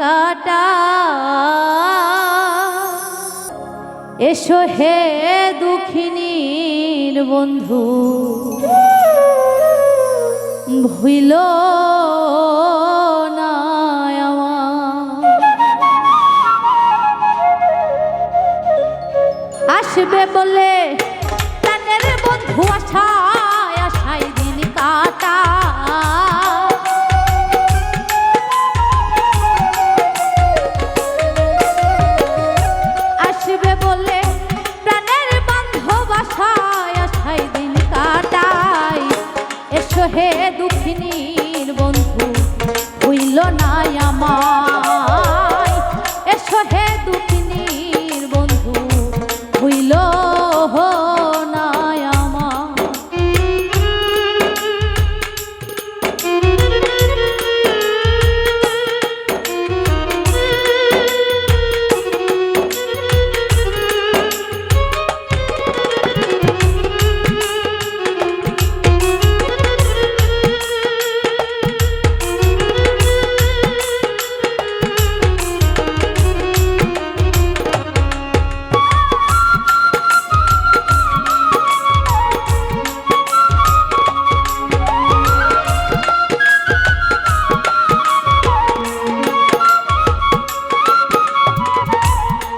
কাটা। এসো হে দুঃখিনীর বন্ধু, ভুইল না আমার। আসবে বলে প্রাণের বন্ধু আশায় আশায় দিন কাটা। আসবে বলে প্রাণের বান্ধব আশায় আশায় দিন কাটাই। এসো হে দুঃখিনীর বন্ধু, ভুইল না আমায়। এসো হে দুঃখিনীর বন্ধু, ভুইল না আমায়।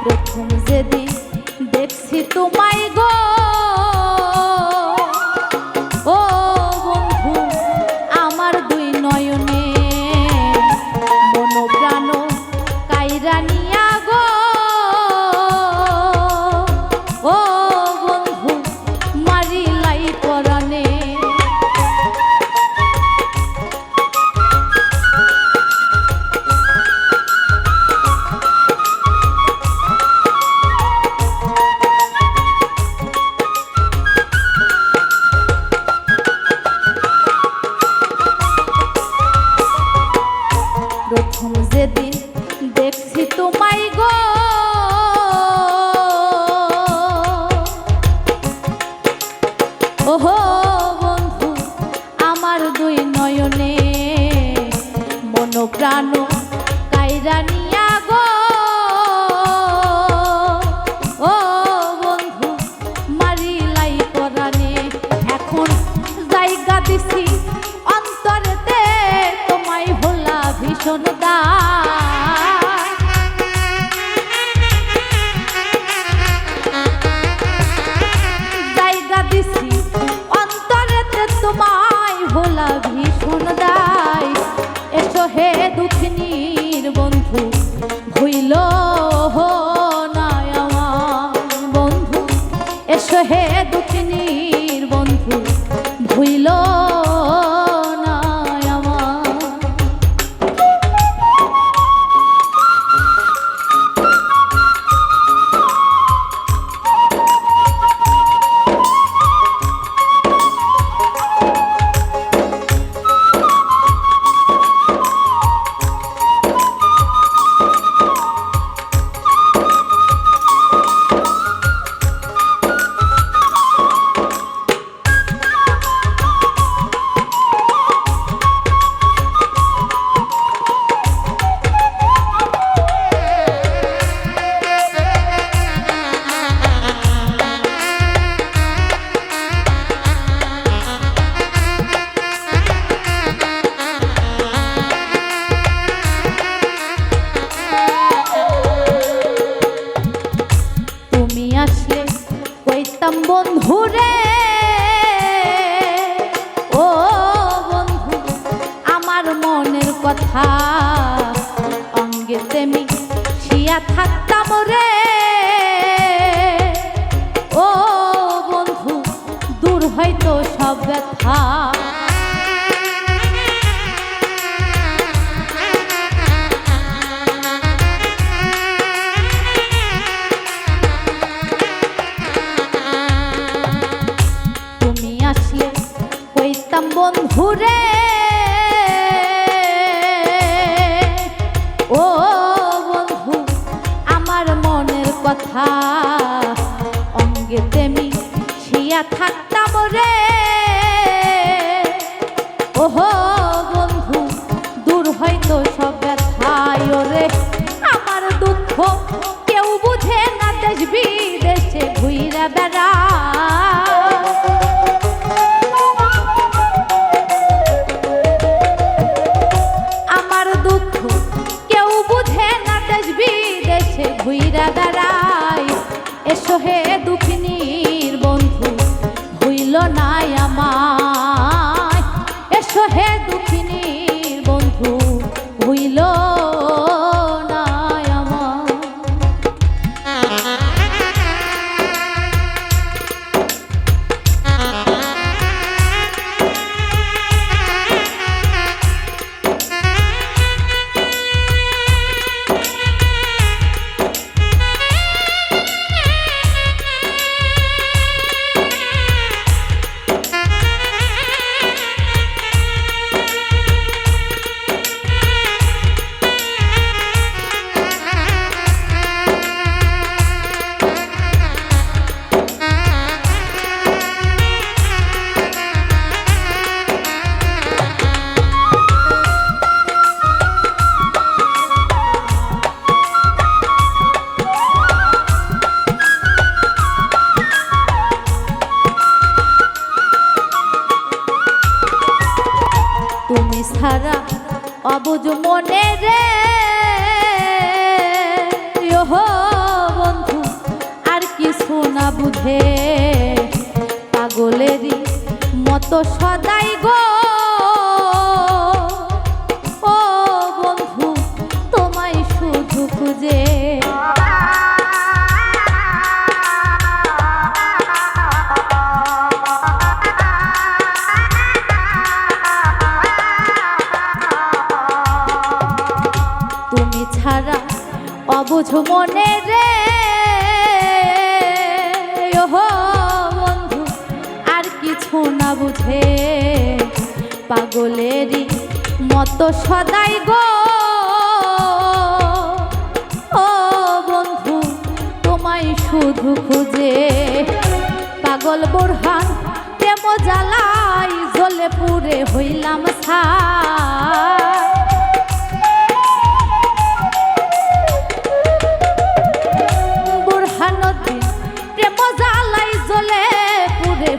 প্রথম যেদিন দেখছি তোমায় গো, ও বন্ধু আমার দুই নয়নে, মন প্রাণ কাইরা নিয়া গো, ও বন্ধু মারিলাই পরাণে। প্রথম যেদিন দেখছি তোমায় গো, ওহো বন্ধু আমার দুই নয়নে, মন প্রাণ কাইরা নিয়া গো, ও বন্ধু মারিলাই পরাণে। এখন জায়গা দিছি অন্তরেতে তোমায় ভোলা ভীষণ দায়। জায়গা দিছি অন্তরেতে তোমায় ভোলা ভীষণ দায়। এসো হে দুঃখিনীর বন্ধু, ভুইল না আমার বন্ধু। এসো হে দুঃখিনীর বন্ধু, ভুইল না আমার। বন্ধুরে, ও বন্ধু আমার মনের কথা, অঙ্গেতে মিশিয়া থাকতাম রে, ও বন্ধু দূর হয়তো সব ব্যথা। বন্ধুরে, ও বন্ধু আমার মনের কথা, অঙ্গেতে মিশিয়া থাকতাম রে, ওহো বন্ধু দূর হয়তো সব ব্যথায় রে। বেড়া আমার দুঃখ কেউ বুঝে না দেশ বিদেশে ঘুইরা বেড়ায় এসো হে দুঃখিনীর বন্ধু ভুইল নাই আমায় এসো হে দুঃখিনীর বন্ধু ভুইল নাই আমায় তুমি ছাড়া অবুঝ মনে রে ওহো বন্ধু আর কিছু না বুঝে পাগলেরই মতো সদাই গো ও বন্ধু তোমায় শুধু খুঁজে তুমি ছাড়া অবুঝ মনে রে ওহো বন্ধু আর কিছু না বুঝে পাগলেরই মতো সদাই গো ও বন্ধু তোমায় শুধু খুঁজে পাগল বোরহান প্রেম জ্বালাই জ্বলে পুড়ে হইলাম ছাই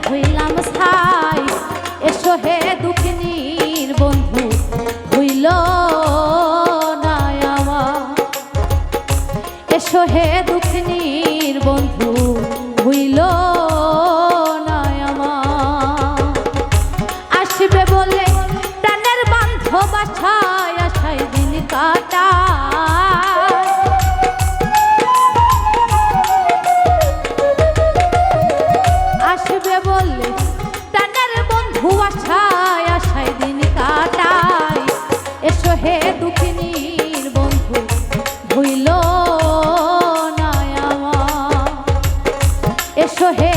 হইলাম ছাই এসো হে দুঃখিনীর বন্ধু হইল নাই আমার এসো হে দুঃখিনীর বন্ধু হইল নাই আমার আসবে বলে প্রাণের বান্ধব আশায় আশায় দিন কাটা আসবে বলে প্রাণের বন্ধু আশায় আশায় দিন কাটায় এসো হে দুঃখিনীর বন্ধু ভুইল নাই আমার এসো হে